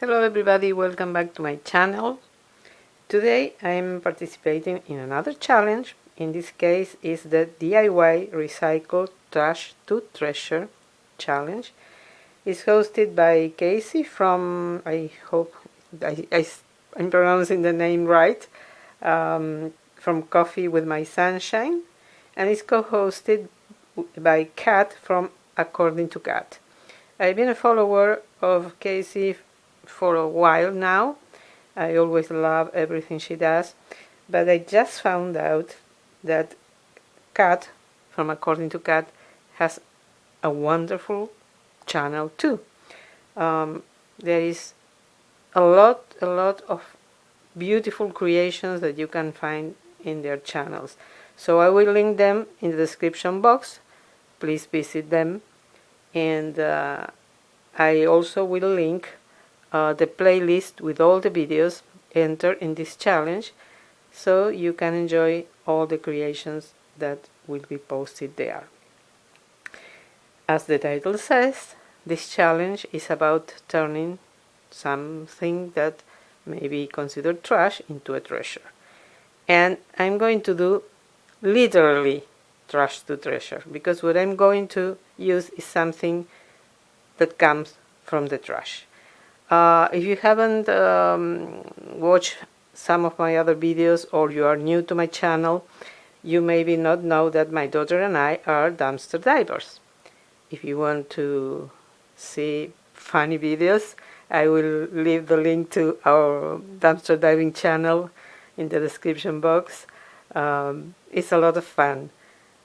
Hello everybody, welcome back to my channel. Today I'm participating in another challenge. In this case is the DIY Recycle Trash to Treasure challenge. It's hosted by Casey from, I hope I'm pronouncing the name right, from Coffee with My Sunshine, and it's co-hosted by Kat from According to Kat. I've been a follower of Casey for a while now. I always love everything she does, but I just found out that Kat from According to Kat has a wonderful channel too. There is a lot of beautiful creations that you can find in their channels. So I will link them in the description box. Please visit them. And I also will link the playlist with all the videos entered in this challenge, so you can enjoy all the creations that will be posted there. As the title says, this challenge is about turning something that may be considered trash into a treasure. And I'm going to do literally trash to treasure, because what I'm going to use is something that comes from the trash. If you haven't watched some of my other videos, or you are new to my channel, you maybe not know that my daughter and I are dumpster divers. If you want to see funny videos, I will leave the link to our dumpster diving channel in the description box. It's a lot of fun,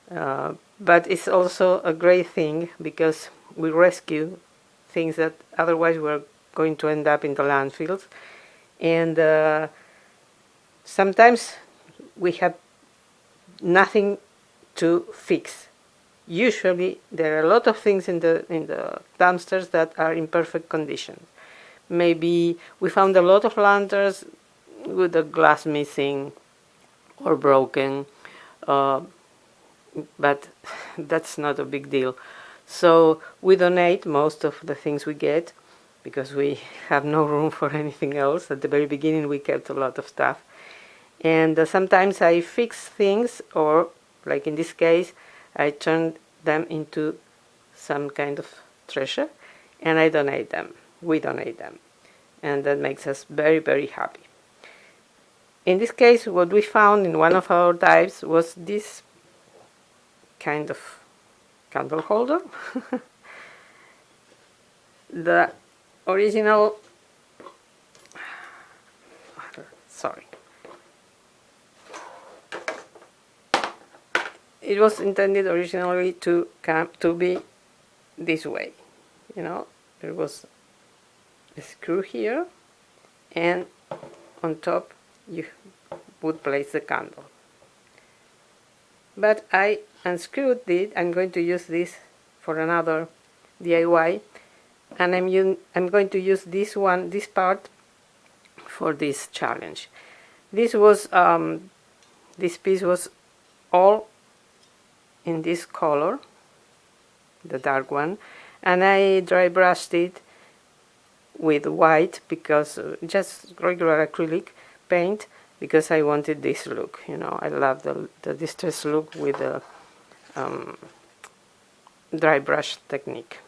but it's also a great thing because we rescue things that otherwise were going to end up in the landfills. And sometimes we have nothing to fix. Usually there are a lot of things in the dumpsters that are in perfect condition. Maybe we found a lot of lanterns with the glass missing or broken, but that's not a big deal. So we donate most of the things we get, because we have no room for anything else. At the very beginning we kept a lot of stuff. And sometimes I fix things, or like in this case, I turn them into some kind of treasure, and I donate them. We donate them. And that makes us very, very happy. In this case, what we found in one of our dives was this kind of candle holder. The original, sorry, it was intended originally to be this way. You know, there was a screw here, and on top you would place the candle. But I unscrewed it. I'm going to use this for another DIY, and I'm going to use this part for this challenge. This piece was all in this color, the dark one, and I dry brushed it with white, because just regular acrylic paint, because I wanted this look. You know, I love the distress look with the dry brush technique.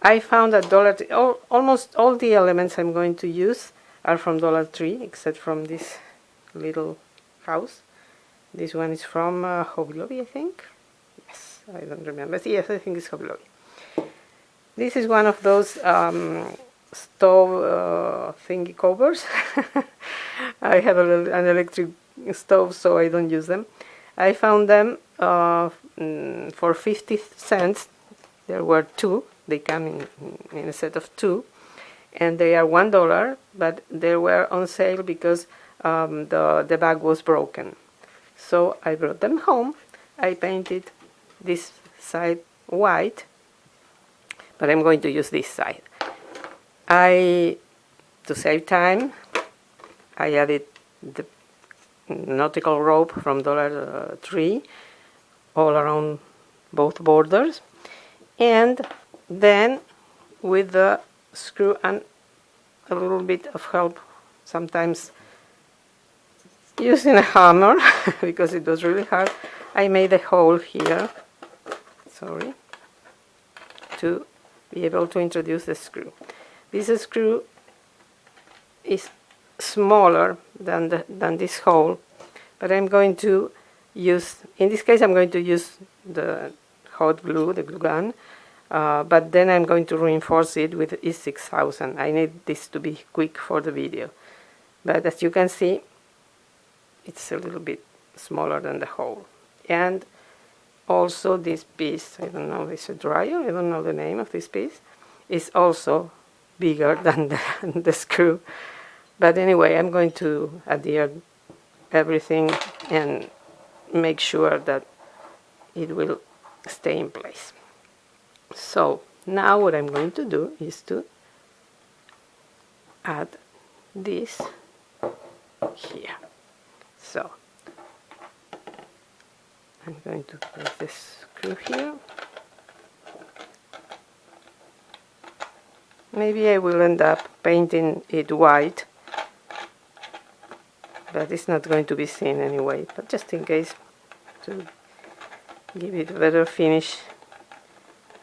I found at Dollar Tree, almost all the elements I'm going to use are from Dollar Tree, except from this little house. This one is from Hobby Lobby, I think. Yes, I don't remember. Yes, I think it's Hobby Lobby. This is one of those stove thingy covers. I have an electric stove, so I don't use them. I found them for 50 cents. There were two. They come in a set of two, and they are $1, but they were on sale because the bag was broken. So I brought them home. I painted this side white, but I'm going to use this side. To save time, I added the nautical rope from Dollar Tree all around both borders, and then with the screw and a little bit of help sometimes using a hammer because it was really hard. I made a hole here, sorry, to be able to introduce the screw. This screw is smaller than this hole, but I'm going to use, in this case I'm going to use the hot glue, the glue gun, but then I'm going to reinforce it with E6000. I need this to be quick for the video, but as you can see, it's a little bit smaller than the hole. And also this piece, I don't know, it's a dryer, I don't know the name of this piece, is also bigger than the screw. But anyway, I'm going to adhere everything and make sure that it will stay in place. So now what I'm going to do is to add this here. So I'm going to place this screw here. Maybe I will end up painting it white, but it's not going to be seen anyway, but just in case, to give it a better finish,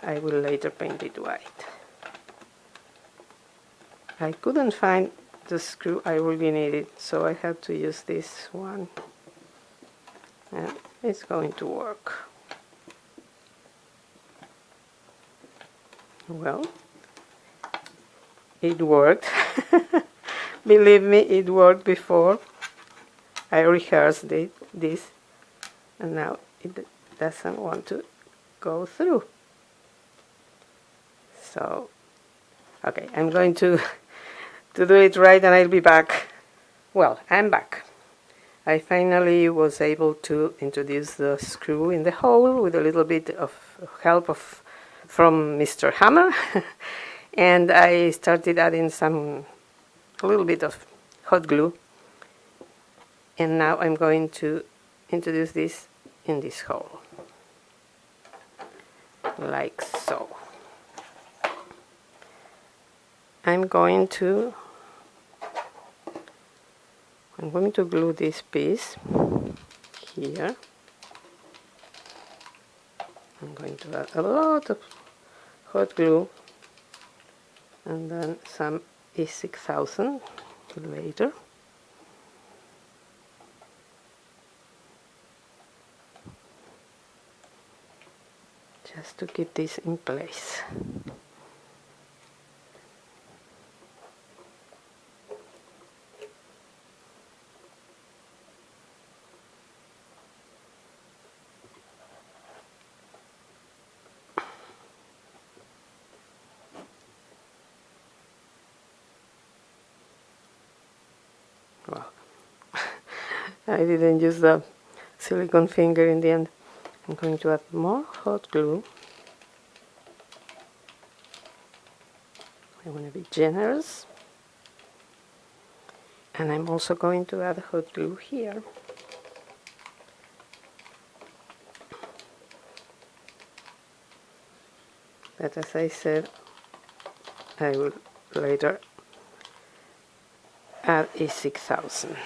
I will later paint it white. I couldn't find the screw I really needed, so I had to use this one, and it's going to work. Well, it worked. Believe me, it worked before. I rehearsed this, and now it doesn't want to go through. So, okay, I'm going to do it right, and I'll be back. Well, I'm back. I finally was able to introduce the screw in the hole with a little bit of help from Mr. Hammer. And I started adding a little bit of hot glue. And now I'm going to introduce this in this hole, like so. I'm going to glue this piece here. I'm going to add a lot of hot glue and then some E6000 later. Just to keep this in place. Well, I didn't use the silicone finger in the end. I'm going to add more hot glue. I want to be generous. And I'm also going to add hot glue here. But as I said, I will later add E6000.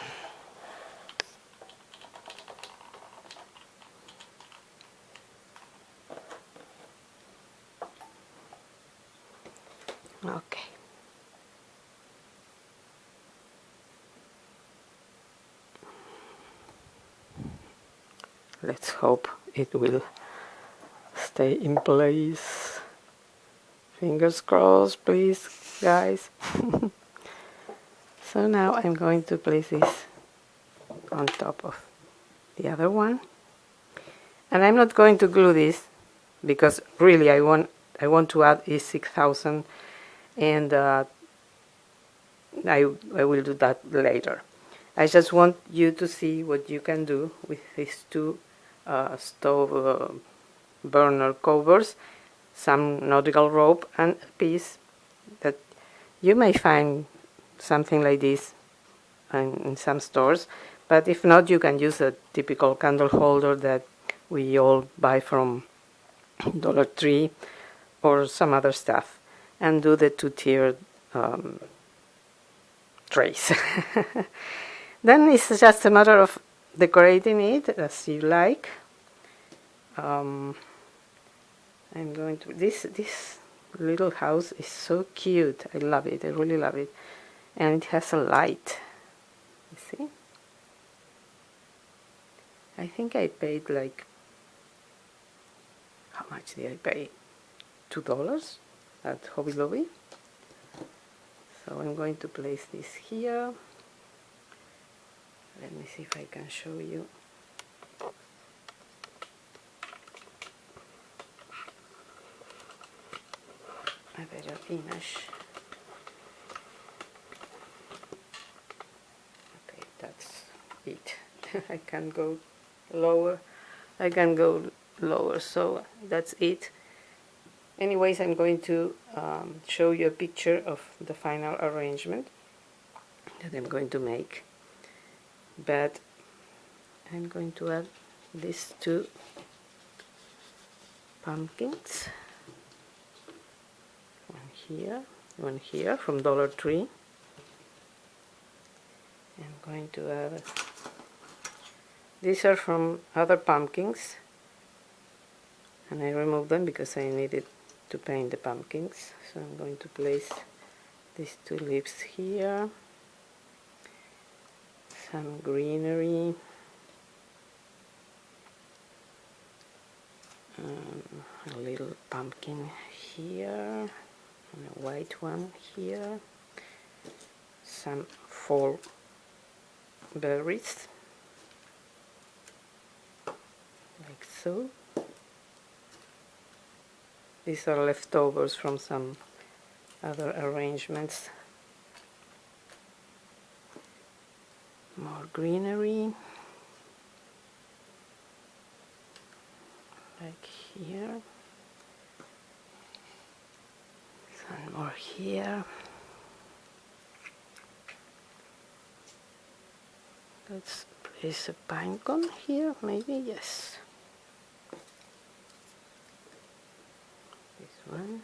Okay. Let's hope it will stay in place. Fingers crossed, please, guys. So now I'm going to place this on top of the other one. And I'm not going to glue this because really I want to add E6000, and I will do that later. I just want you to see what you can do with these two stove burner covers, some nautical rope, and a piece that you may find something like this in some stores, but if not, you can use a typical candle holder that we all buy from Dollar Tree or some other stuff, and do the two-tiered trays. Then it's just a matter of decorating it as you like. I'm going to, this little house is so cute. I love it. I really love it. And it has a light. You see? I think I paid like, how much did I pay? $2 at Hobby Lobby. So I'm going to place this here. Let me see if I can show you. A better image. Okay, that's it. I can go lower. I can go lower, so that's it. Anyways, I'm going to show you a picture of the final arrangement that I'm going to make. But I'm going to add these two pumpkins. One here from Dollar Tree. I'm going to add, these are from other pumpkins, and I removed them because I needed to paint the pumpkins. So I'm going to place these two leaves here, some greenery, a little pumpkin here, and a white one here, some fall berries, like so. These are leftovers from some other arrangements. More greenery, like here, some more here. Let's place a pine cone here, maybe, yes. This one.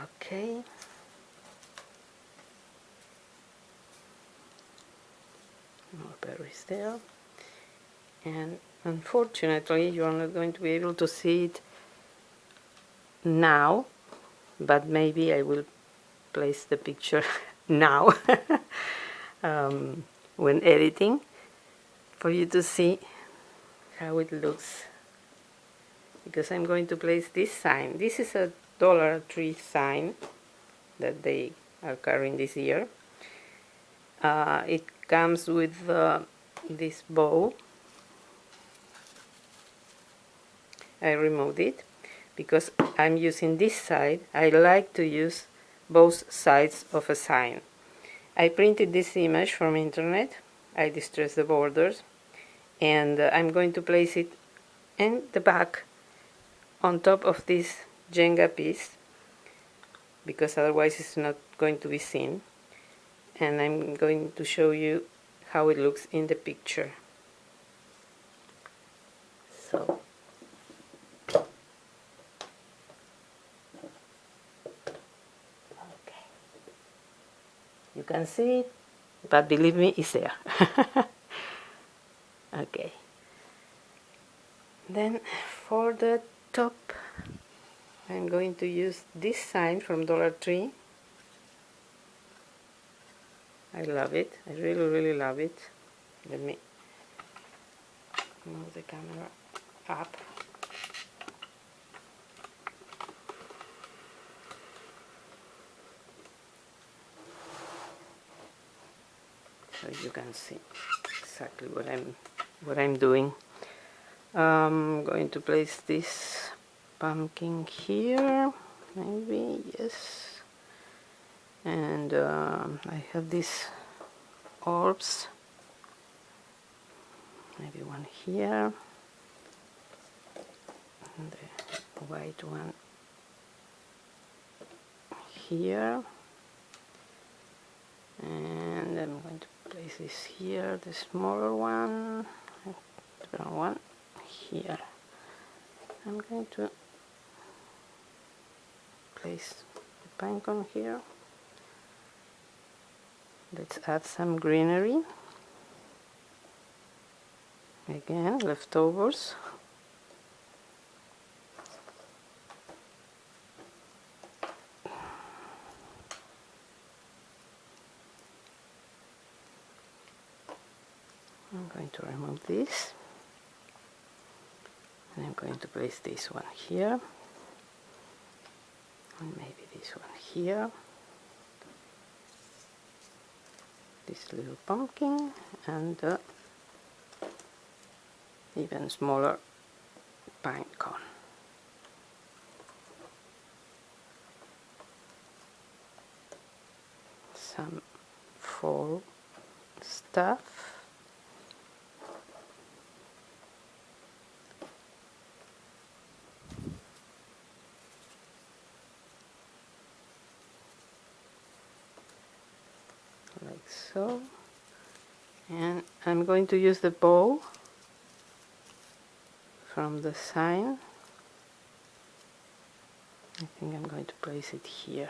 Okay. More berries there. And unfortunately, you are not going to be able to see it now, but maybe I will place the picture now when editing, for you to see how it looks, because I'm going to place this sign. This is a Dollar Tree sign that they are carrying this year. It comes with this bow. I removed it because I'm using this side. I like to use both sides of a sign. I printed this image from internet. I distressed the borders, and I'm going to place it in the back on top of this Jenga piece, because otherwise it's not going to be seen. And I'm going to show you how it looks in the picture. So you can see it, but believe me, it's there. Okay. Then for the top, I'm going to use this sign from Dollar Tree. I love it. I really, really love it. Let me move the camera up. So you can see exactly what I'm doing. I'm going to place this pumpkin here, maybe, yes. And I have these orbs, maybe one here, and the white one here, and I'm going to place this here, the smaller one, the brown one here. I'm going to place the pine cone here. Let's add some greenery. Again, leftovers. I'm going to remove this, and I'm going to place this one here, and maybe this one here, this little pumpkin, and even smaller pine cone. Some fall stuff. Like so, and I'm going to use the bow from the sign. I think I'm going to place it here.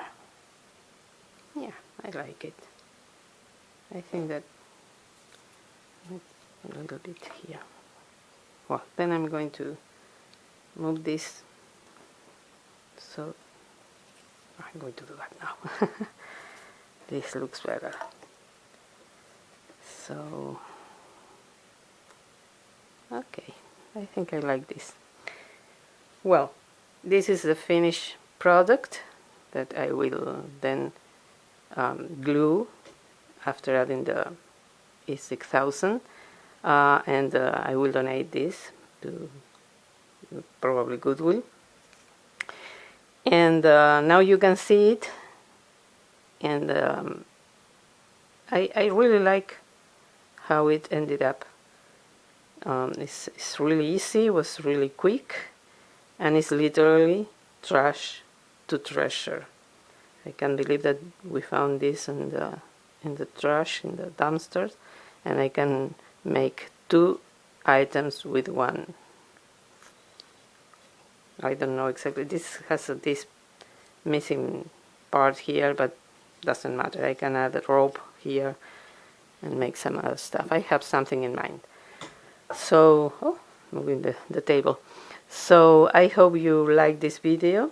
Yeah, I like it. I think that a little bit here. Well, then I'm going to move this, so I'm going to do that now. This looks better. So, okay, I think I like this. Well, this is the finished product that I will then glue after adding the E6000, and I will donate this to probably Goodwill. And now you can see it, and I really like how it ended up. It's really easy, it was really quick, and it's literally trash to treasure. I can't believe that we found this in the trash, in the dumpsters, and I can make 2 items with one. I don't know exactly, this has this missing part here, but doesn't matter. I can add a rope here and make some other stuff. I have something in mind. So, moving the table. So I hope you like this video.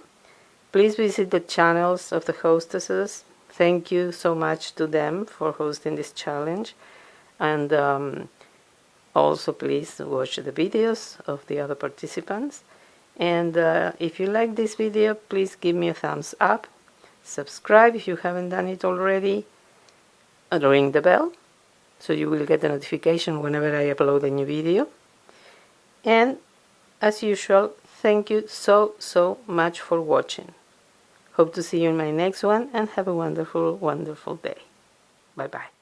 Please visit the channels of the hostesses. Thank you so much to them for hosting this challenge. And also please watch the videos of the other participants. And if you like this video, please give me a thumbs up. Subscribe if you haven't done it already. And ring the bell, so you will get a notification whenever I upload a new video. And as usual, thank you so much for watching. Hope to see you in my next one, and have a wonderful day. Bye bye.